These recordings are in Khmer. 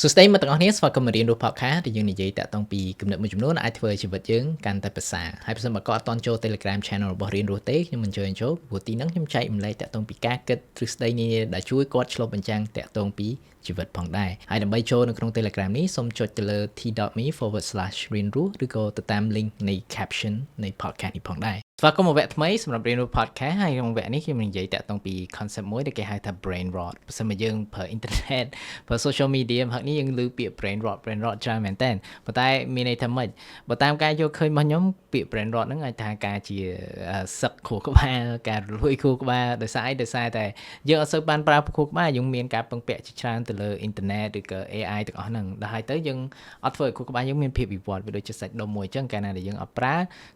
សួស្តីមិត្តទាំងអស់គ្នាស្វាគមន៍មករៀនរស់ podcast ដែលយើងនិយាយតាក់ទងពីគំនិតមួយចំនួនអាចធ្វើឲ្យជីវិតយើងកាន់តែប្រសើរហើយប្រសិនបើគាត់អត់ទាន់ចូល Telegram Channel របស់រៀនរស់ទេខ្ញុំអញ្ជើញចូលព្រោះទីហ្នឹងខ្ញុំចែករំលែកតាក់ទងពីការគិតទ្រឹស្ដីនានាដែលជួយគាត់ឆ្លុះបញ្ចាំងតាក់ទងពីជីវិតផងដែរហើយដើម្បីចូលនៅក្នុង Telegram នេះសូមចុចទៅលើ t.me/rinru ឬក៏ទៅតាម link នៃ caption នៃ podcast នេះផងដែរស្វាគមន៍មកវគ្គថ្មីសម្រាប់រៀនរស់ podcast ហើយក្នុងវគ្គនេះខ្ញុំនឹងនិយាយតាក់ទងពី concept មួយដែលគេហៅថា brain rot បើសិនមកយើងប្រើ internet ប្រើ social media មកនេះយើងឮពាក្យ brain rot ច្រើនមែនតើប៉ុន្តែមានន័យថាម៉េចបើតាមការយកឃើញរបស់ខ្ញុំពាក្យ brain rot ហ្នឹងអាចថាការជាសឹកខួរក្បាលការរលួយខួរក្បាលដោយសារតែយើងអត់សូវបានប្រើខួរក្បាលយើងមានការពឹងពាក់ជាច្រើនទៅលើ internet ឬក៏ AI ទាំងអស់ហ្នឹងដល់ហើយទៅយើងអត់ធ្វើឲ្យខួរក្បាលយើងមានភាពវិវត្តវាដូចជាសាច់ដុំមួយអញ្ចឹងកាលណាដែលយើងអត់ប្រ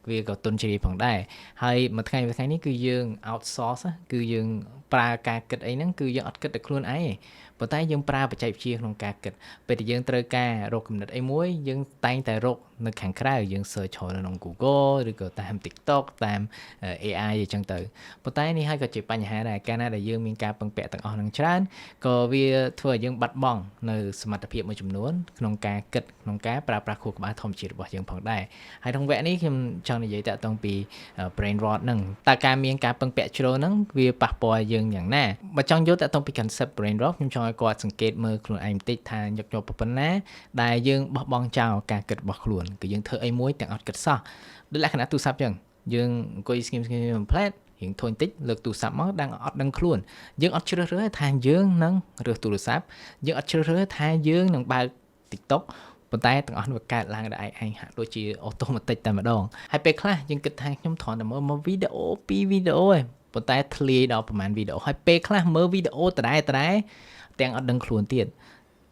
ើវាក៏ទន់ជ្រាយផងដែរហើយមួយថ្ងៃនេះគឺយើង outsource គឺយើងប្រើការគិតអីហ្នឹងគឺយើងអត់គិតតែខ្លួនឯងទេប៉ុន្តែយើងប្រើបច្ចេកវិទ្យាក្នុងការគិតពេលដែលយើងត្រូវការរកគំនិតអីមួយយើងតែងតែរកនៅខាងក្រៅយើង search នៅក្នុង Google ឬក៏តាម TikTok តាម AI អញ្ចឹងទៅប៉ុន្តែនេះហើយក៏ជាបញ្ហាដែរកាលណាដែលយើងមានការពឹងពាក់ទាំងអស់ហ្នឹងច្រើនក៏វាធ្វើឲ្យយើងបាត់បង់នៅសមត្ថភាពមួយចំនួនក្នុងការគិតក្នុងការប្រើប្រាស់ខួរក្បាលធម្មជាតិរបស់យើងផងដែរហើយក្នុងវគ្គនេះខ្ញុំចង់និយាយតាក់ទងពី brain rot ហ្នឹងតើការមានការពឹងពាក់ជ្រុលហ្នឹងវាប៉ះពាល់យើងយ៉ាងណាបើចង់យល់តាក់ទងពី concept brain rot ខ្ញុំចង់ឲ្យគាត់សង្កេតមើលខ្លួនឯងបន្តិចថាញឹកញាប់ប៉ុណ្ណាដែលយើងបោះបង់ចោលការគិតរបស់ខ្លួនគឺយើងធ្វើអីមួយទាំងអត់គិតសោះដូចលក្ខណៈទូរស័ព្ទអញ្ចឹងយើងអង្គុយស្ងៀមផ្លែតរៀងធុញតិចលើកទូរស័ព្ទមកអត់ដឹងខ្លួនយើងអត់ជ្រើសរើសថាយើងនឹងរើសទូរស័ព្ទយើងអត់ជ្រើសរើសថាយើងនឹងបើក TikTok ប៉ុន្តែទាំងអស់នោះវាកើតឡើងដោយឯងហាក់ដូចជាអូតូម៉ាទិកតែម្ដងហើយពេលខ្លះយើងគិតថាខ្ញុំគ្រាន់តែមើលវីដេអូ2វីដេអូឯងប៉ុន្តែធ្លាយដល់ប្រហែលវីដេអូហើយពេលខ្លះមើលវីដេអូដដែលទាំងអត់ដឹងខ្លួនទៀត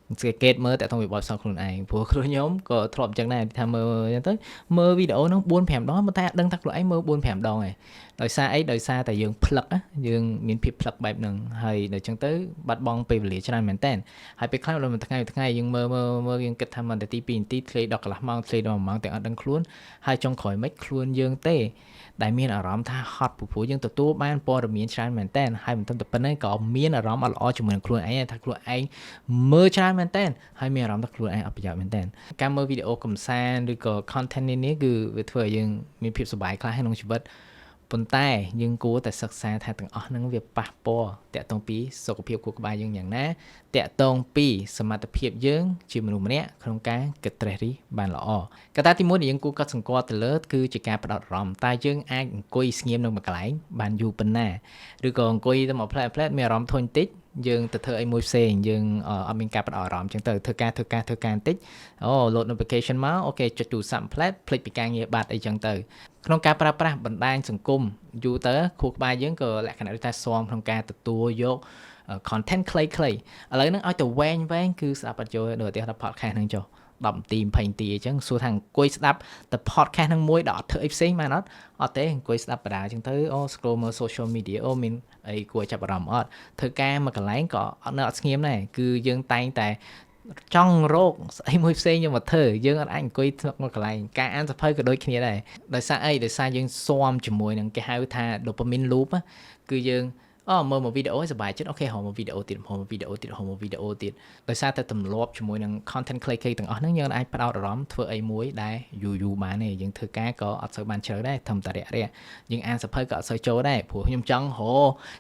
សង្កេតមើលតាក់ទងពីបទពិសោធន៍ខ្លួនឯងព្រោះខ្លួនខ្ញុំក៏ធ្លាប់អញ្ចឹងដែរថាមើលអញ្ចឹងទៅមើលវីដេអូហ្នឹង 4-5 ដងប៉ុន្តែអត់ដឹងថាខ្លួនឯងមើល 4-5 ដងឯងដោយសារអីដោយសារតែយើងផ្លឹកយើងមានភាពផ្លឹកបែបហ្នឹងហើយដល់អញ្ចឹងទៅបាត់បង់ពេលវេលាច្រើនមែនតើហើយពេលខ្លះដល់មួយថ្ងៃយើងមើលយើងគិតថាមិនតែទី2នាទីធ្លាយដល់កន្លះម៉ោងធ្លាយដល់1ម៉ោងទាំងអត់ដឹងខ្លួនហើយចុងក្រោយមិនខ្លួនយើងទេដែលមានអារម្មណ៍ថាហត់ព្រោះយើងទទួលបានព័ត៌មានច្រើនមែនតើហើយមិនត្រឹមតែប៉ុណ្ណេះក៏មានអារម្មណ៍អត់ល្អជាមួយនឹងខ្លួនឯងថាខ្លួនឯងមើលច្រើនមែនតើហើយមានអារម្មណ៍ថាខ្លួនឯងអត់ប្រយោជន៍មែនតើការមើលវីដេអូកម្សាន្តឬក៏ content នេះគឺវាធ្វើឲ្យយើងមានភាពសុបាយខ្លះក្នុងជីវិតប៉ុន្តែយើងគួរតែសិក្សាថាទាំងអស់ហ្នឹងវាប៉ះពាល់តាក់ទងពីសុខភាពខួរក្បាលយើងយ៉ាងណាតាក់ទងពីសមត្ថភាពយើងជាមនុស្សម្នាក់ក្នុងការគិតត្រេះរិះបានល្អកត្តាទី1ដែលយើងគួរកត់សម្គាល់ទៅលើគឺជាការផ្ដោតអារម្មណ៍តើយើងអាចអង្គុយស្ងៀមនៅមួយកន្លែងបានយូរប៉ុណ្ណាឬក៏អង្គុយទៅមកផ្លែតមានអារម្មណ៍ធុញតិចយើងទៅធ្វើអីមួយផ្សេងយើងអត់មានការផ្ដោតអារម្មណ៍អញ្ចឹងទៅធ្វើការបន្តិចload notification មកអូខេចុចទូរស័ព្ទផ្លែតភ្លេចពីការងារបាត់អីចឹងទៅក្នុងការប្រើប្រាស់បណ្ដាញសង្គមយូរទៅខួរក្បាលយើងក៏លក្ខណៈដូចថាស៊ាំក្នុងការទទួលយក content ខ្លីៗឥឡូវហ្នឹងឲ្យទៅវែងគឺស្ដាប់អត់ចូលដូចឧទាហរណ៍ podcast ហ្នឹងចុះ10នាទី20នាទីអញ្ចឹងសួរថាអង្គុយស្ដាប់តែ podcast ហ្នឹងមួយដល់អត់ធ្វើអីផ្សេងបានអត់ទេអង្គុយស្ដាប់បណ្ដាអញ្ចឹងទៅscroll មើល social media មានអីគួរចាប់អារម្មណ៍អត់ធ្វើការមួយកន្លែងក៏អត់ស្ងៀមដែរគឺយើងតែងតែចង់រកស្អីមួយផ្សេងយកមកធ្វើយើងអត់អាចអង្គុយមួយកន្លែងការអានសភៅក៏ដូចគ្នាដែរដោយសារអីដោយសារយើងស៊ាំជាមួយនឹងគេហៅថា dopamine loop គឺយើងមើលមកវីដេអូសប្បាយចិត្តអូខេហៅមកវីដេអូទៀតដោយសារតែទម្លាប់ជាមួយនឹង content ខ្លីៗទាំងអស់ហ្នឹងយើងអាចផ្ដោតអារម្មណ៍ធ្វើអីមួយដែលយូរបានទេយើងធ្វើការក៏អត់សូវបានជ្រៅដែរធម្មតារាក់យើងអានសភៅក៏អត់សូវចូលដែរព្រោះខ្ញុំចង់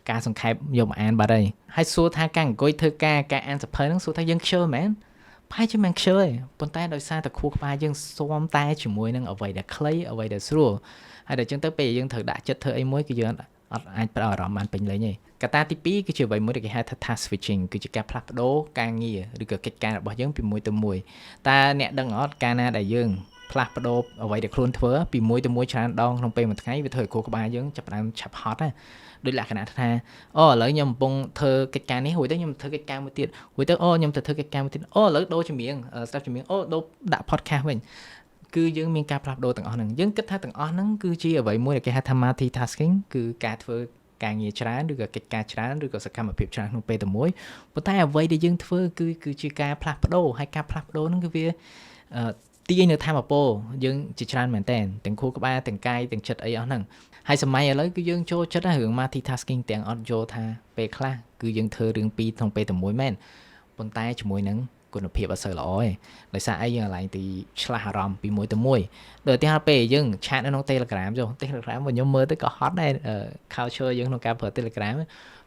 ការសង្ខេបយកមកអានបាត់ហើយសួរថាការអង្គុយធ្វើការអានសភៅហ្នឹងសួរថាយើងខ្ជិលមែនប្រហែលជាមិនខ្ជិលទេប៉ុន្តែដោយសារតែខួរក្បាលយើងស៊ាំតែជាមួយនឹងអ្វីដែលខ្លីអ្វីដែលស្រួលហើយដល់អញ្ចឹងទៅពេលយើងត្រូវដាក់ចិត្តធ្វើអីមួយគឺយើងអត់អាចផ្ដោតអារម្មណ៍បានពេញលេញទេកត្តាទី2គឺជាអ្វីមួយដែលគេហៅថា task switching គឺជាការផ្លាស់ប្ដូរការងារឬក៏កិច្ចការរបស់យើងពីមួយទៅមួយតើអ្នកដឹងអត់កាលណាដែលយើងផ្លាស់ប្ដូរអ្វីដែលខ្លួនធ្វើពីមួយទៅមួយច្រើនដងក្នុងពេលមួយថ្ងៃវាធ្វើឲ្យខួរក្បាលយើងចាប់ផ្ដើមឆាប់ហត់ដូចលក្ខណៈថាឥឡូវខ្ញុំកំពុងធ្វើកិច្ចការនេះរួចទៅខ្ញុំធ្វើកិច្ចការមួយទៀតរួចទៅខ្ញុំទៅធ្វើកិច្ចការមួយទៀតឥឡូវដូរចម្រៀងស្ដាប់ចម្រៀងដូរដាក់ podcast វិញគឺយើងមានការផ្លាស់ប្ដូរទាំងអស់ហ្នឹងយើងគិតថាទាំងអស់ហ្នឹងគឺជាអ្វីមួយដែលគេហៅថា multitasking គឺការធ្វើការងារច្រើនឬក៏កិច្ចការច្រើនឬក៏សកម្មភាពច្រើនក្នុងពេលតែមួយប៉ុន្តែអ្វីដែលយើងធ្វើគឺជាការផ្លាស់ប្ដូរហើយការផ្លាស់ប្ដូរហ្នឹងគឺវាទាញនៅថាមពលយើងជាច្រើនមែនតើទាំងខួរក្បាលទាំងកាយទាំងចិត្តអីអស់ហ្នឹងហើយសម័យឥឡូវគឺយើងចូលចិត្តរឿង multitasking ទាំងអត់យល់ថាពេលខ្លះគឺយើងធ្វើរឿងពីរក្នុងពេលតែមួយមែនប៉ុន្តែជាមួយនឹង គុណភាពអត់សូវល្អទេដោយសារអីយើងឡើងទីឆ្លាស់អារម្មណ៍ពីមួយទៅមួយដូចទីហើយពេលយើងឆាតនៅក្នុង Telegram ចុះ Telegram របស់ខ្ញុំមើលទៅក៏ហត់ដែរ culture យើងក្នុងការប្រើ Telegram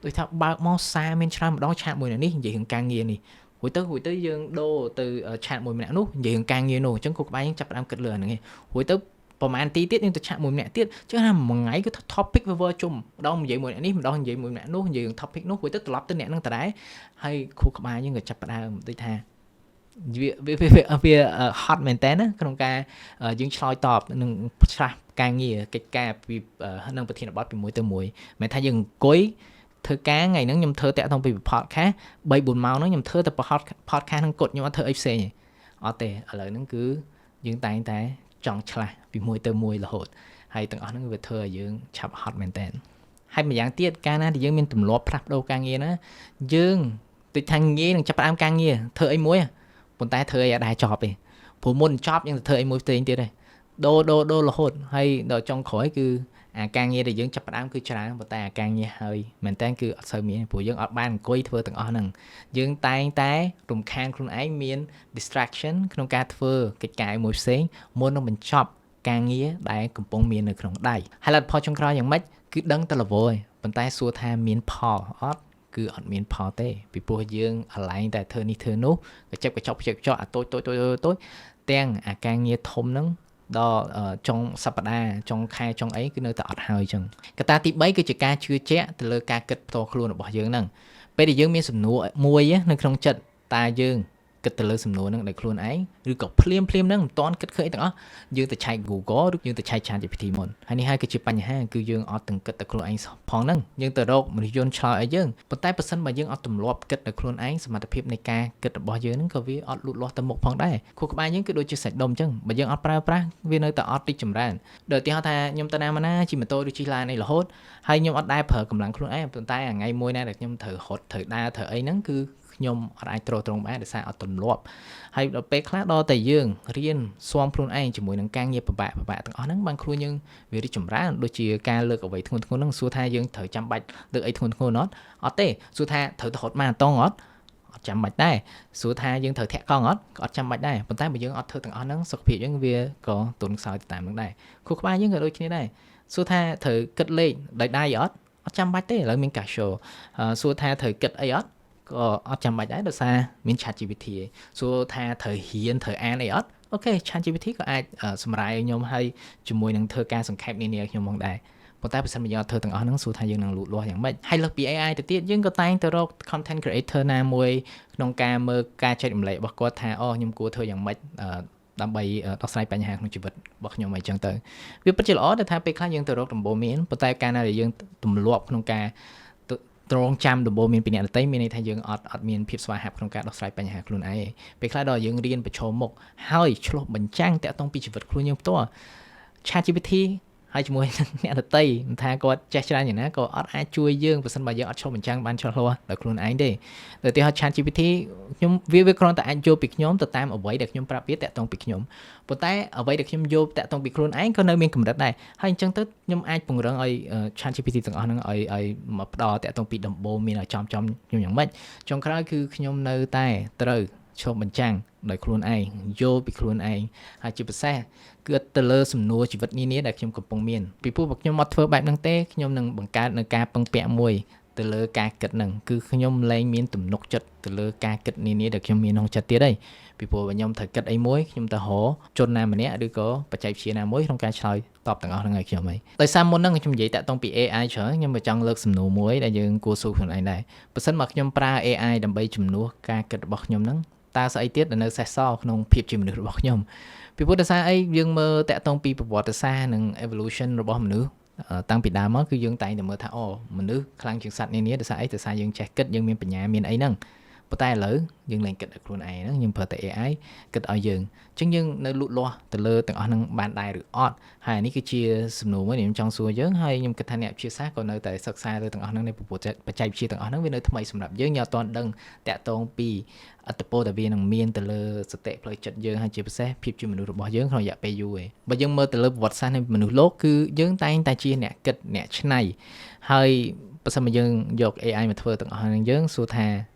ដូចថាបើកមកសារមានច្រើនម្ដងឆាតមួយនេះនិយាយរឿងការងារនេះហួយទៅយើងដូរទៅឆាតមួយម្នាក់នោះនិយាយរឿងការងារនោះអញ្ចឹងគូក្បាលយើងចាប់ផ្ដើមគិតលើអាហ្នឹងឯងហួយទៅប្រហែលទីទៀតយើងទៅឆាតមួយម្នាក់ទៀតចឹងថាមួយថ្ងៃគឺថា topic វាជុំម្ដងនិយាយមួយអ្នកនេះម្ដងនិយាយមួយម្នាក់នោះនិយាយរឿង topic នោះហួយទៅត្រឡប់ទៅអ្នកហ្នឹងតដែរហើយគ្រូក្បាលយើងក៏ចាប់ផ្ដើមដូចថាវា hot មែនតើណាក្នុងការយើងឆ្លើយតបនឹងឆ្លាស់ការងារកិច្ចការពីនឹងប្រធានបទពីមួយទៅមួយមិនថាយើងអង្គុយធ្វើការថ្ងៃហ្នឹងខ្ញុំធ្វើតាក់ទងពី podcast 3-4 ម៉ោងហ្នឹងខ្ញុំធ្វើតែ podcast ហ្នឹងគត់ខ្ញុំអត់ធ្វើអីផ្សេងទេអត់ទេឥឡូវហ្នឹងគឺយើងតែងតែចង់ឆ្លាស់ពីមួយទៅមួយរហូតហើយទាំងអស់ហ្នឹងវាធ្វើឲ្យយើងឆាប់ hot មែនតើហើយម្យ៉ាងទៀតកាលណាដែលយើងមានទម្លាប់ផ្លាស់ប្ដូរការងារណាយើងដូចថាងាយនឹងចាប់ផ្ដើមការងារធ្វើអីមួយប៉ុន្តែធ្វើឲ្យដែរចប់ទេព្រោះមុនចប់យើងទៅធ្វើអីមួយផ្សេងទៀតទេដូររហូតហើយដល់ចុងក្រោយគឺអាការងារដែលយើងចាប់ផ្ដើមគឺច្រើនប៉ុន្តែអាការងារហើយមែនតើគឺអត់សូវមានព្រោះយើងអត់បានអង្គុយធ្វើទាំងអស់ហ្នឹងយើងតែងតែរំខានខ្លួនឯងមាន distraction ក្នុងការធ្វើកិច្ចការមួយផ្សេងមុននឹងបញ្ចប់ការងារដែលកំពុងមាននៅក្នុងដៃហើយលទ្ធផលចុងក្រោយយ៉ាងម៉េចគឺដឹងតែល្វើយប៉ុន្តែសួរថាមានផលអត់គឺអត់មានផលទេពីព្រោះយើងអាឡែងតែធ្វើនេះធ្វើនោះកញ្ចក់អាតូចទាំងអាការងារធំហ្នឹងដល់ចុងសប្តាហ៍ចុងខែចុងអីគឺនៅតែអត់ហើយចឹងកត្តាទី3គឺជាការជឿជាក់ទៅលើការគិតផ្ទាល់ខ្លួនរបស់យើងហ្នឹងពេលដែលយើងមានសំណួរមួយនៅក្នុងចិត្តតើយើងគិតទៅលើសំណួរហ្នឹងដោយខ្លួនឯងឬក៏ភ្លាមហ្នឹងមិនតាន់គិតឃើញទាំងអស់យើងទៅឆែក Google ឬយើងទៅឆែក ChatGPT មុនហើយនេះហើយគឺជាបញ្ហាគឺយើងអត់ទាំងគិតទៅខ្លួនឯងផងហ្នឹងយើងទៅរកមនុស្សយន្តឆ្លើយឲ្យយើងប៉ុន្តែបើសិនបើយើងអត់ទម្លាប់គិតទៅខ្លួនឯងសមត្ថភាពនៃការគិតរបស់យើងហ្នឹងក៏វាអត់លូតលាស់ទៅមុខផងដែរខួរក្បាលយើងគឺដូចជាសាច់ដុំអញ្ចឹងបើយើងអត់ប្រើប្រាស់វានៅតែអត់រីកចម្រើនដោយឧទាហរណ៍ថាខ្ញុំទៅណាជិះម៉ូតូឬជិះឡានអីរហូតហើយខ្ញុំអត់ដែរប្រើកម្លាំងខ្លួនឯងប៉ុន្តែថ្ងៃមួយណាដែលខ្ញុំត្រូវរត់ត្រូវដើរត្រូវអីហ្នឹងគឺខ្ញុំអត់អាចទ្រទ្រង់បានដោយសារអត់ទម្លាប់ហើយដល់ពេលខ្លះដល់តែយើងរៀនស៊ាំខ្លួនឯងជាមួយនឹងការងារពិបាកទាំងអស់ហ្នឹងបានខ្លួនយើងវារីកចម្រើនដូចជាការលើកអ្វីធ្ងន់ហ្នឹងសួរថាយើងត្រូវចាំបាច់លើកអីធ្ងន់អត់ទេសួរថាត្រូវទៅរត់ម៉ារ៉ាតុងអត់ចាំបាច់ដែរសួរថាយើងត្រូវធាក់កង់អត់ក៏អត់ចាំបាច់ដែរប៉ុន្តែបើយើងអត់ធ្វើទាំងអស់ហ្នឹងសុខភាពយើងវាក៏ទន់ខ្សោយទៅតាមហ្នឹងដែរខួរក្បាលយើងក៏ដូចគ្នាដែរសួរថាត្រូវគិតលេខដោយដៃអត់ចាំបាច់ទេឥឡូវមាន Casio សួរថាត្រូវគិតអីអត់ក៏អត់ចាំបាច់ដែរដោយសារមាន ChatGPT ឯងសួរថាត្រូវរៀនត្រូវអានអីអត់អូខេ ChatGPT ក៏អាចសម្រាយខ្ញុំឲ្យជាមួយនឹងធ្វើការសង្ខេបនានាខ្ញុំផងដែរប៉ុន្តែបើសិនបើយើងអត់ធ្វើទាំងអស់ហ្នឹងសួរថាយើងនឹងលូតលាស់យ៉ាងម៉េចហើយលើសពី AI ទៅទៀតយើងក៏តែងទៅរក content creator ណាមួយក្នុងការមើលការចែករំលែករបស់គាត់ថាខ្ញុំគួរធ្វើយ៉ាងម៉េចដើម្បីដោះស្រាយបញ្ហាក្នុងជីវិតរបស់ខ្ញុំអីចឹងទៅវាពិតជាល្អដែលថាពេលខ្លះយើងទៅរកដំបូន្មានប៉ុន្តែកាលណាដែលយើងទម្លាប់ក្នុងការត្រង់ចាំដំបូន្មានពីអ្នកដទៃមានន័យថាយើងអត់មានភាពស្វាហាប់ក្នុងការដោះស្រាយបញ្ហាខ្លួនឯងពេលខ្លះដល់យើងរៀនប្រឈមមុខហើយឆ្លោះបញ្ចាំងតាក់ទងពីជីវិតខ្លួនយើងផ្ទាល់ ChatGPT ហើយជាមួយនឹងអ្នកដទៃមិនថាគាត់ចេះច្រើនយ៉ាងណាក៏អត់អាចជួយយើងបើសិនបើយើងអត់ឆ្លោះបញ្ចាំងបានឆ្លោះដោយខ្លួនឯងទេដោយទីហោ ChatGPT ខ្ញុំវាគ្រាន់តែអាចយកពីខ្ញុំទៅតាមអ្វីដែលខ្ញុំប្រាប់វាតាក់ទងពីខ្ញុំប៉ុន្តែអ្វីដែលខ្ញុំយកតាក់ទងពីខ្លួនឯងក៏នៅមានកម្រិតដែរហើយអញ្ចឹងទៅខ្ញុំអាចពង្រឹងឲ្យ ChatGPT ទាំងអស់ហ្នឹងឲ្យមកផ្ដល់តាក់ទងពីដំបូន្មានឲ្យចំខ្ញុំយ៉ាងម៉េចចុងក្រោយគឺខ្ញុំនៅតែត្រូវឆ្លុះបញ្ចាំងដោយខ្លួនឯងយល់ពីខ្លួនឯងហើយជាពិសេសគឺទៅលើសំណួរជីវិតនានាដែលខ្ញុំកំពុងមានពីព្រោះបើខ្ញុំអត់ធ្វើបែបហ្នឹងទេខ្ញុំនឹងបង្កើតនៅការពឹងពាក់មួយទៅលើការគិតហ្នឹងគឺខ្ញុំលែងមានទំនុកចិត្តទៅលើការគិតនានាដែលខ្ញុំមានក្នុងចិត្តទៀតហើយពីព្រោះបើខ្ញុំត្រូវគិតអីមួយខ្ញុំទៅរកជនណាម្នាក់ឬក៏បច្ចេកវិទ្យាណាមួយក្នុងការឆ្លើយតបទាំងអស់ហ្នឹងឲ្យខ្ញុំហើយដោយសារមុនហ្នឹងខ្ញុំនិយាយតាក់ទងពី AI ច្រើនខ្ញុំក៏ចង់លើកសំណួរមួយដែលយើងគួរសួរខ្លួនឯងដែរបើសិនមកខ្ញុំប្រើ AI ដើម្បីជំនួសការគិតរបស់ខ្ញុំហ្នឹងតើស្អីទៀតដែលនៅសេសសល់ក្នុងភាពជាមនុស្សរបស់ខ្ញុំពីព្រោះដោយសារអីយើងមើលតាក់ទងពីប្រវត្តិសាស្ត្រនិង evolution របស់មនុស្សតាំងពីដើមមកគឺយើងតែងតែមើលថាមនុស្សខ្លាំងជាងសត្វនានាដោយសារអីដោយសារយើងចេះគិតយើងមានបញ្ញាមានអីហ្នឹងប៉ុន្តែឥឡូវយើងលែងគិតឲ្យខ្លួនឯងហ្នឹងយើងប្រើតែ AI គិតឲ្យយើងអញ្ចឹងយើងនៅលូតលាស់ទៅលើទាំងអស់ហ្នឹងបានដែរឬអត់ហើយនេះគឺជាសំណួរមួយដែលខ្ញុំចង់សួរយើងហើយខ្ញុំគិតថាអ្នកវិទ្យាសាស្ត្រក៏នៅតែសិក្សាលើទាំងអស់ហ្នឹងនៃប្រព័ន្ធបច្ចេកវិទ្យាទាំងអស់ហ្នឹងវានៅថ្មីសម្រាប់យើងអត់ទាន់ដឹងតាក់ទងពីអត្តពលដែលវានឹងមានទៅលើសតិផ្លូវចិត្តយើងហើយជាពិសេសភាពជាមនុស្សរបស់យើងក្នុងរយៈពេលយូរឯងបើយើងមើលទៅលើប្រវត្តិសាស្ត្រនៃមនុស្សលោកគឺយើងតែងតែជាអ្នកគិតអ្នកច្នៃហើយបើសិនមកយើងយក AI មកធ្វើទាំងអស់ហ្នឹងយើងសួរថា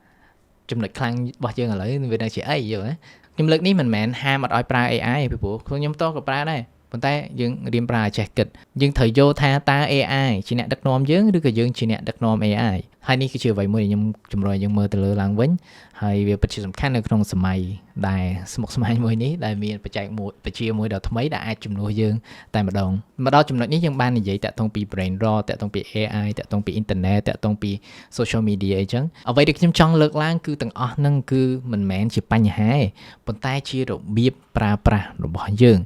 ចំណុចខ្លាំងរបស់យើងឥឡូវវានៅជាអីយល់ទេខ្ញុំលើកនេះមិនមែនហាមអត់ឲ្យប្រើ AI ពីព្រោះខ្លួនខ្ញុំតក៏ប្រើដែរប៉ុន្តែយើងរៀនប្រើឲ្យចេះគិតយើងត្រូវយល់ថាតើ AI ជាអ្នកដឹកនាំយើងឬក៏យើងជាអ្នកដឹកនាំ AI ហើយនេះគឺជាអ្វីមួយដែលខ្ញុំជំរុញឲ្យយើងមើលទៅលើឡើងវិញហើយវាពិតជាសំខាន់នៅក្នុងសម័យដែលស្មុគស្មាញមួយនេះដែលមានបច្ចេកមួយដ៏ថ្មីដែលអាចជំនួសយើងតែម្ដងមកដល់ចំណុចនេះយើងបាននិយាយតាក់ទងពី brain rot តាក់ទងពី AI តាក់ទងពី internet តាក់ទងពី social media អីចឹងអ្វីដែលខ្ញុំចង់លើកឡើងគឺទាំងអស់ហ្នឹងគឺមិនមែនជាបញ្ហាទេប៉ុន្តែជារបៀបប្រើប្រាស់របស់យើង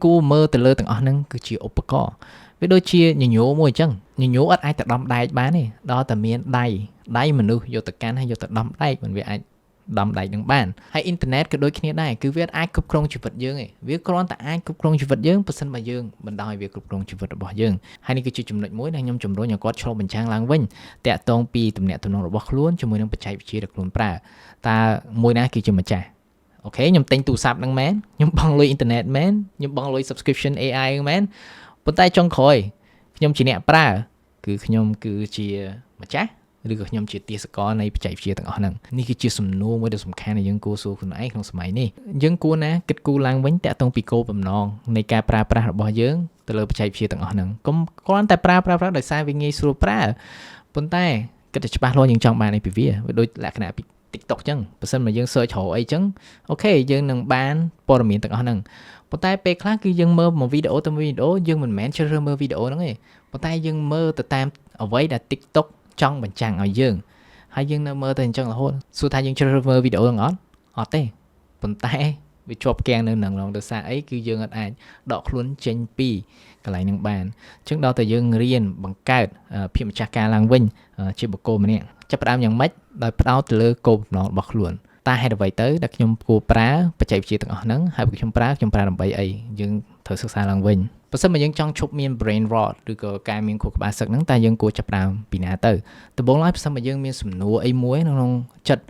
គួរមើលទៅលើទាំងអស់ហ្នឹងគឺជាឧបករណ៍វាដូចជាញញោមមួយអញ្ចឹងញញោអត់អាចទៅដំដែកបានទេដល់តែមានដៃមនុស្សយកទៅកាន់ហើយយកទៅដំដែកមិនវាអាចដំដែកនឹងបានហើយអ៊ីនធឺណិតក៏ដូចគ្នាដែរគឺវាអាចគ្រប់គ្រងជីវិតយើងឯងវាគ្រាន់តែអាចគ្រប់គ្រងជីវិតយើងបើសិនបើយើងបណ្ដោយវាគ្រប់គ្រងជីវិតរបស់យើងហើយនេះគឺជាចំណុចមួយដែលខ្ញុំជំរុញឲ្យគាត់ឆ្លុះបញ្ចាំងឡើងវិញតាក់ទងពីទំនាក់ទំនងរបស់ខ្លួនជាមួយនឹងបច្ចេកវិទ្យាដែលខ្លួនប្រើតើមួយណាគឺជាម្ចាស់អូខេខ្ញុំទិញទូរស័ព្ទហ្នឹងមែនខ្ញុំបង់លុយអ៊ីនធឺណិតមែនខ្ញុំបង់លុយ subscription AI ហ្នឹងមែនប៉ុន្តែចុងក្រោយខ្ញុំជាអ្នកប្រើគឺខ្ញុំគឺជាម្ចាស់ឬក៏ខ្ញុំជាទាសករនៃបច្ចេកវិទ្យាទាំងអស់ហ្នឹងនេះគឺជាសំណួរមួយដ៏សំខាន់ដែលយើងគួរសួរខ្លួនឯងក្នុងសម័យនេះយើងគួរណាគិតគូរឡើងវិញតាក់ទងពីគោលបំណងនៃការប្រើប្រាស់របស់យើងទៅលើបច្ចេកវិទ្យាទាំងអស់ហ្នឹងកុំគ្រាន់តែប្រើដោយសារវាងាយស្រួលប្រើប៉ុន្តែគិតតែច្បាស់លាស់យើងចង់បានអីពីវាដូចលក្ខណៈពី TikTok ចឹងបើសិនមកយើង search រកអីចឹងអូខេយើងនឹងបានព័ត៌មានទាំងអស់ហ្នឹងប៉ុន្តែពេលខ្លះគឺយើងមើលមួយវីដេអូទៅមួយវីដេអូយើងមិនមែនជ្រើសរើសមើលវីដេអូហ្នឹងទេប៉ុន្តែយើងមើលទៅតាមអ្វីដែល TikTok ចង់បញ្ចាំងឲ្យយើងហើយយើងនៅមើលទៅអញ្ចឹងរហូតសួរថាយើងជ្រើសរើសមើលវីដេអូហ្នឹងអត់ទេប៉ុន្តែវាជាប់គាំងនៅនឹងដោយសារអីគឺយើងអាចដកខ្លួនចេញពីកន្លែងហ្នឹងបានអញ្ចឹងដល់តែយើងរៀនបង្កើតភាពម្ចាស់ការឡើងវិញជាបុគ្គលម្នាក់ចាប់ផ្ដើមយ៉ាងម៉េចដោយផ្ដោតទៅលើគោលបំណងរបស់ខ្លួនតើហេតុអ្វីទៅដែលខ្ញុំគួរប្រើបច្ចេកវិទ្យាទាំងអស់ហ្នឹងហើយខ្ញុំប្រើដើម្បីអីយើងត្រូវសិក្សាឡើងវិញបើសិនមកយើងចង់ឈប់មាន brain rot ឬក៏ការមានខួរក្បាលសឹកហ្នឹងតើយើងគួរចាប់ផ្ដើមពីណាទៅដំបូងឡើយបើសិនមកយើងមានសំណួរអីមួយក្នុងចិត្ត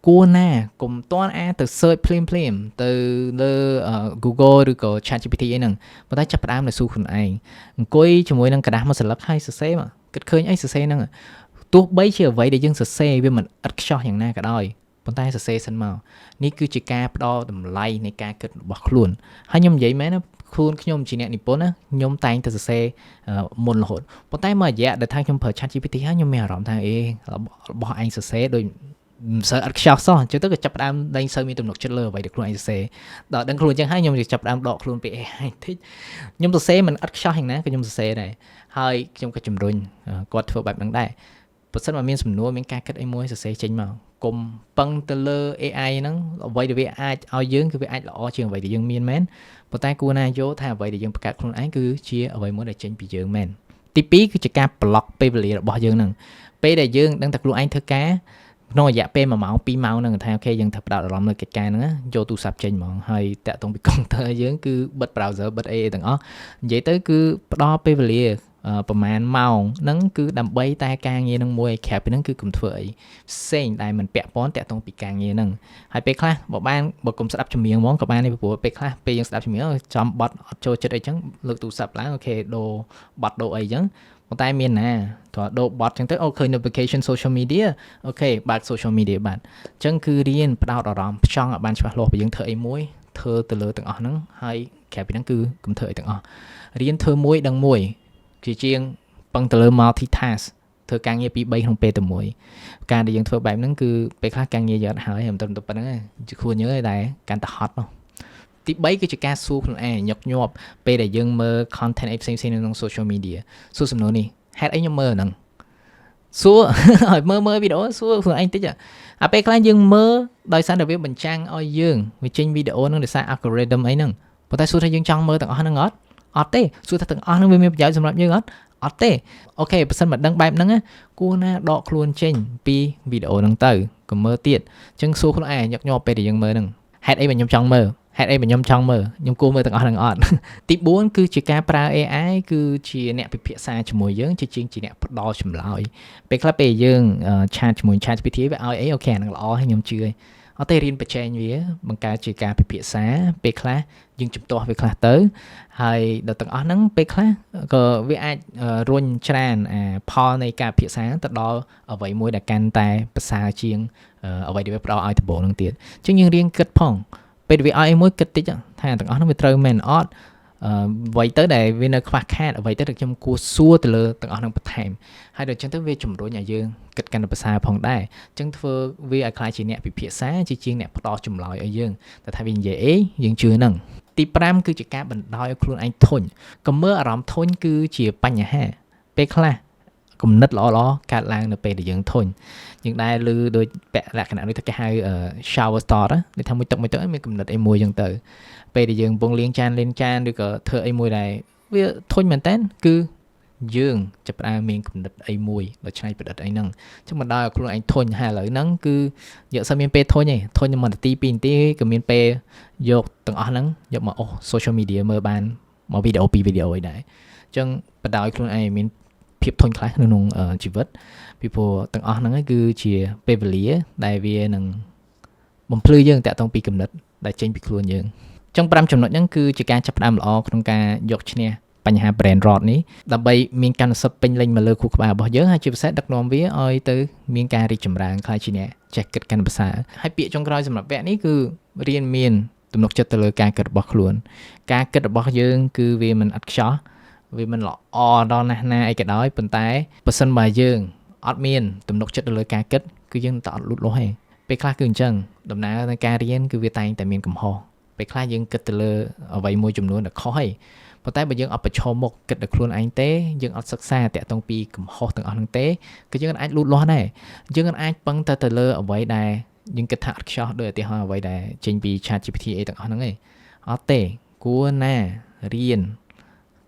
គួរណាកុំតន់ទៅ search ភ្លាមទៅលើ Google ឬក៏ ChatGPT អីហ្នឹងប៉ុន្តែចាប់ផ្ដើមទៅសួរខ្លួនឯងអង្គុយជាមួយនឹងក្រដាស់មួយសន្លឹកហើយសរសេរមកគិតឃើញអីសរសេរហ្នឹងទោះបីជាអ្វីដែលយើងសរសេរវាមិនឥតខ្ចោះយ៉ាងណាក៏ដោយប៉ុន្តែសរសេរសិនមកនេះគឺជាការផ្ដល់តម្លៃនៃការគិតរបស់ខ្លួនហើយខ្ញុំនិយាយមែនណាខ្លួនខ្ញុំជាអ្នកនិពន្ធណាខ្ញុំតែងតែសរសេរមុនរហូតប៉ុន្តែមួយរយៈដែលថាខ្ញុំប្រើ ChatGPT ហើយខ្ញុំមានអារម្មណ៍ថារបស់ឯងសរសេរដូចមិនសូវអត់ខ្ចោះសោះអញ្ចឹងទៅក៏ចាប់ផ្ដើមលែងសូវមានទំនុកចិត្តលើអ្វីដែលខ្លួនឯងសរសេរដល់ដឹងខ្លួនអញ្ចឹងហើយខ្ញុំចាប់ផ្ដើមដកខ្លួនពី AI តិចខ្ញុំសរសេរមិនអត់ខ្ចោះយ៉ាងណាក៏ខ្ញុំសរសេរដែរហើយខ្ញុំក៏ជំរុញគាត់ធ្វើបែបហ្នឹងដែរបើសិនមកមានសំណួរមានការគិតអីមួយសរសេរចេញមកកុំពឹងទៅលើ AI ហ្នឹងអ្វីដែលវាអាចឲ្យយើងគឺវាអាចល្អជាងអ្វីដែលយើងមានមែនប៉ុន្តែគួរណាយកថាអ្វីដែលយើងបង្កើតខ្លួនឯងគឺជាអ្វីមួយដែលចេញពីយើងមែនទី2គឺជាការ block ពេលវេលារបស់យើងហ្នឹងពេលដែលយើងដឹងតែខ្លួនឯងធ្វើការក្នុងរយៈពេល1ម៉ោង2ម៉ោងហ្នឹងថាអូខេយើងត្រូវផ្ដោតអារម្មណ៍លើកិច្ចការហ្នឹងយកទូរស័ព្ទចេញហ្មងហើយតាក់ទងពីកុំព្យូទ័រយើងគឺបិទ browser បិទអីទាំងអស់និយាយទៅគឺផ្ដល់ពេលវេលាប្រហែលម៉ោងហ្នឹងគឺដើម្បីតែការងារហ្នឹងមួយក្រៅពីហ្នឹងគឺកុំធ្វើអីផ្សេងដែលមិនពាក់ព័ន្ធតាក់ទងពីការងារហ្នឹងហើយពេលខ្លះបើកុំស្ដាប់ចម្រៀងហ្មងក៏បានដែរព្រោះពេលខ្លះពេលយើងស្ដាប់ចម្រៀងចំបត់អត់ចូលចិត្តអីចឹងលើកទូរស័ព្ទឡើងអូខេដូរបត់ដូរអីចឹងប៉ុន្តែមានណាត្រូវដូរបត់ចឹងទៅអូឃើញ notification social media អូខេបើក social media បាទអញ្ចឹងគឺរៀនផ្ដោតអារម្មណ៍ផ្ចង់ឲ្យបានច្បាស់លាស់បើយើងធ្វើអីមួយធ្វើទៅលើទាំងអស់ហ្នឹងហើយក្រៅពីហ្នឹងគឺកុំធ្វើអីទាំងអស់រៀនធ្វើមួយដឹងមួយជាជាងពឹងទៅលើ multitask ធ្វើការងារពី3ក្នុងពេលតែមួយការដែលយើងធ្វើបែបហ្នឹងគឺពេលខ្លះការងារយើងអត់ហើយមិនទៅប៉ុណ្្នឹងទេគួរញើតែកាន់តែហត់នោះទី3គឺជាការសួរខ្លួនឯងញឹកញាប់ពេលដែលយើងមើល content អីផ្សេងៗនៅក្នុង social media សួរសំណួរនេះហេតុអីខ្ញុំមើលហ្នឹងសួរឲ្យមើលវីដេអូសួរខ្លួនឯងតិចអាពេលខ្លះយើងមើលដោយសារតែវាបញ្ចាំងឲ្យយើងវាចេញវីដេអូហ្នឹងដោយសារ algorithm អីហ្នឹងប៉ុន្តែសួរថាយើងចង់មើលទាំងអស់ហ្នឹងអត់ទេសួរថាទាំងអស់ហ្នឹងវាមានប្រយោជន៍សម្រាប់យើងអត់ទេអូខេបើសិនមកដឹងបែបហ្នឹងគួរណាដកខ្លួនចេញពីវីដេអូហ្នឹងទៅកុំមើលទៀតអញ្ចឹងសួរខ្លួនឯងញឹកញាប់ពេលដែលយើងមើលហ្នឹងហេតុអីបើខ្ញុំចង់មើលហេតុអីបើខ្ញុំចង់មើលខ្ញុំគួរមើលទាំងអស់ហ្នឹងអត់ទី4គឺជាការប្រើ AI គឺជាអ្នកពិភាក្សាជាមួយយើងជាជាងជាអ្នកផ្ដល់ចម្លើយពេលខ្លះពេលយើងឆាតជាមួយ ChatGPT វាឲ្យអីអូខេអាហ្នឹងល្អហើយខ្ញុំជឿ អត់ទេរៀនបញ្ចេញវាបង្កើតជាការពិភាក្សាពេលខ្លះយើងជំទាស់វាខ្លះទៅហើយដល់ទាំងអស់ហ្នឹងពេលខ្លះក៏វាអាចរុញច្រានផលនៃការពិភាក្សាទៅដល់អ្វីមួយដែលកាន់តែប្រសើរជាងអ្វីដែលវាផ្ដល់ឲ្យដំបូងហ្នឹងទៀតអញ្ចឹងយើងរៀនគិតផងពេលវាឲ្យមួយគិតតិចថាទាំងអស់ហ្នឹងវាត្រូវមែនអត់អ្វីទៅដែលវានៅខ្វះខាតអ្វីទៅដែលខ្ញុំគួរសួរទៅលើទាំងអស់ហ្នឹងបន្ថែមហើយដល់អញ្ចឹងទៅវាជំរុញឲ្យយើងគិតកាន់តែប្រសើរផងដែរអញ្ចឹងធ្វើវាឲ្យខ្លាចជាអ្នកពិភាក្សាជាងអ្នកផ្ដល់ចម្លើយឲ្យយើងតែថាវានិយាយអីយើងជឿហ្នឹងទី5គឺជាការបណ្ដោយឲ្យខ្លួនឯងធុញកុំមើលអារម្មណ៍ធុញគឺជាបញ្ហាពេលខ្លះគំនិតល្អៗកើតឡើងនៅពេលដែលយើងធុញយើងដែលឮដូចពាក់លក្ខណៈនេះថាគេហៅ shower thought នេះថាមួយទឹកមានគំនិតអីមួយអញ្ចឹងទៅពេលដែលយើងកំពុងលាងចានឬក៏ធ្វើអីមួយដែលវាធុញមែនតើគឺយើងចាប់ផ្ដើមមានគំនិតអីមួយដល់ឆ្នៃប្រឌិតអីហ្នឹងអញ្ចឹងមិនដល់ឲ្យខ្លួនឯងធុញហើយឥឡូវហ្នឹងគឺយកសិនមានពេលធុញឯងធុញ1នាទី2នាទីក៏មានពេលយកទាំងអស់ហ្នឹងយកមកsocial media មើលបានមកវីដេអូ2វីដេអូអីដែរអញ្ចឹងបដ ாய் ខ្លួនឯងមានភាពធុញខ្លះក្នុងជីវិតពីព្រោះទាំងអស់ហ្នឹងគឺជាពេលវេលាដែលវានឹងបំភ្លឺយើងតាក់ទងពីគំនិតដែលចេញពីខ្លួនយើងអញ្ចឹង5ចំណុចហ្នឹងគឺជាការចាប់ផ្ដើមល្អក្នុងការយកឈ្នះបញ្ហា brain rot នេះដើម្បីមានការសិទ្ធពេញលេញមកលើខួរក្បាលរបស់យើងហើយជាពិសេសដឹកនាំវាឲ្យទៅមានការរីកចម្រើនខ្លាចជាអ្នកចេះគិតកាន់ប្រសើរហើយពាក្យចុងក្រោយសម្រាប់វគ្គនេះគឺរៀនមានទំនុកចិត្តទៅលើការគិតរបស់ខ្លួនការគិតរបស់យើងគឺវាមិនឥតខ្ចោះវាមិនល្អដល់ណាស់អីក៏ដោយប៉ុន្តែបើសិនបើយើងអត់មានទំនុកចិត្តទៅលើការគិតគឺយើងទៅអត់លូតលាស់ទេពេលខ្លះគឺអញ្ចឹងដំណើរនៃការរៀនគឺវាតែងតែមានកំហុសពេលខ្លះយើងគិតទៅលើអ្វីមួយចំនួនដែលខុសហើយប៉ុន្តែបើយើងអត់ប្រឈមមុខគិតដល់ខ្លួនឯងទេយើងអត់សិក្សាតាក់ទងពីកំហុសទាំងអស់ហ្នឹងទេគឺយើងអាចលូតលាស់ដែរយើងអាចពឹងទៅលើអ្វីដែលយើងគិតថាអត់ខ្ចោះដោយឧទាហរណ៍អ្វីដែលចេញពី ChatGPT អីទាំងអស់ហ្នឹងឯងអត់ទេគួរណារៀន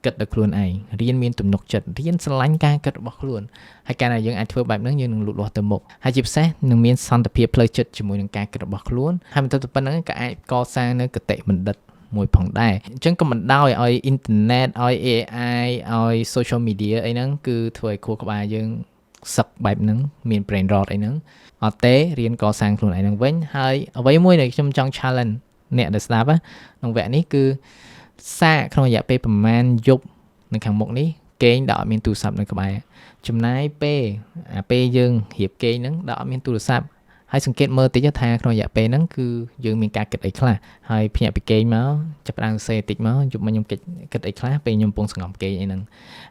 គិតដល់ខ្លួនឯងរៀនមានទំនុកចិត្តរៀនស្រឡាញ់ការគិតរបស់ខ្លួនហើយកាលណាយើងអាចធ្វើបែបហ្នឹងយើងនឹងលូតលាស់ទៅមុខហើយជាពិសេសនឹងមានសន្តិភាពផ្លូវចិត្តជាមួយនឹងការគិតរបស់ខ្លួនហើយបន្ទាប់ពីប៉ុណ្ណឹងក៏អាចកសាងនៅគតិបណ្ឌិតមួយផងដែរអញ្ចឹងក៏មិនដោយឲ្យអ៊ីនធឺណិតឲ្យ AI ឲ្យ social media អីហ្នឹងគឺធ្វើឲ្យខួរក្បាលយើងសឹកបែបហ្នឹងមាន brain rot អីហ្នឹងអត់ទេរៀនកសាងខ្លួនឯងហ្នឹងវិញហើយអ្វីមួយដែលខ្ញុំចង់ challenge អ្នកដែលស្ដាប់ក្នុងវគ្គនេះគឺសាកក្នុងរយៈពេលប្រហែលយប់នៅខាងមុខនេះគេងដល់អត់មានទូរស័ព្ទនៅក្បែរចំណាយពេលយើងរៀបគេងហ្នឹងដល់អត់មានទូរស័ព្ទហើយសង្កេតមើលតិចថាក្នុងរយៈពេលហ្នឹងគឺយើងមានការគិតអីខ្លះហើយភ្ញាក់ពីគេងមកចាប់ផ្ដើមសេតិចមកយប់មកខ្ញុំគិតអីខ្លះពេលខ្ញុំកំពុងសង្ងំគេងអីហ្នឹង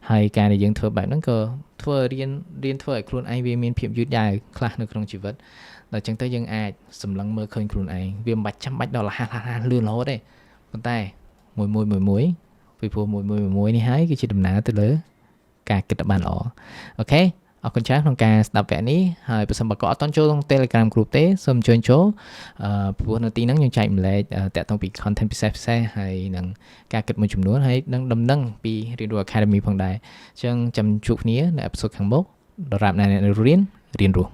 ហើយការដែលយើងធ្វើបែបហ្នឹងក៏ធ្វើរៀនធ្វើឲ្យខ្លួនឯងវាមានភាពយឺតយ៉ាវខ្លះនៅក្នុងជីវិតដល់អញ្ចឹងទៅយើងអាចសម្លឹងមើលឃើញខ្លួនឯងវាមិនចាំបាច់ដល់លះលឿនរហូតទេប៉ុន្តែមួយពីព្រោះមួយនេះហើយគឺជាដំណើរទៅលើការគិតបានល្អអូខេអរគុណច្រើនក្នុងការស្ដាប់វគ្គនេះហើយបើសិនបើក៏អត់តន់ចូលក្នុង Telegram Group ទេសូមអញ្ជើញចូលព្រោះនៅទីហ្នឹងយើងចែកម្លែកតាក់ទងពី content ពិសេសហើយនឹងការគិតមួយចំនួនហើយនឹងដំណឹងពីរៀនរស់ Academy ផងដែរអញ្ចឹងចាំជួបគ្នានៅ episode ខាងមុខដរាបណាអ្នករៀនរស់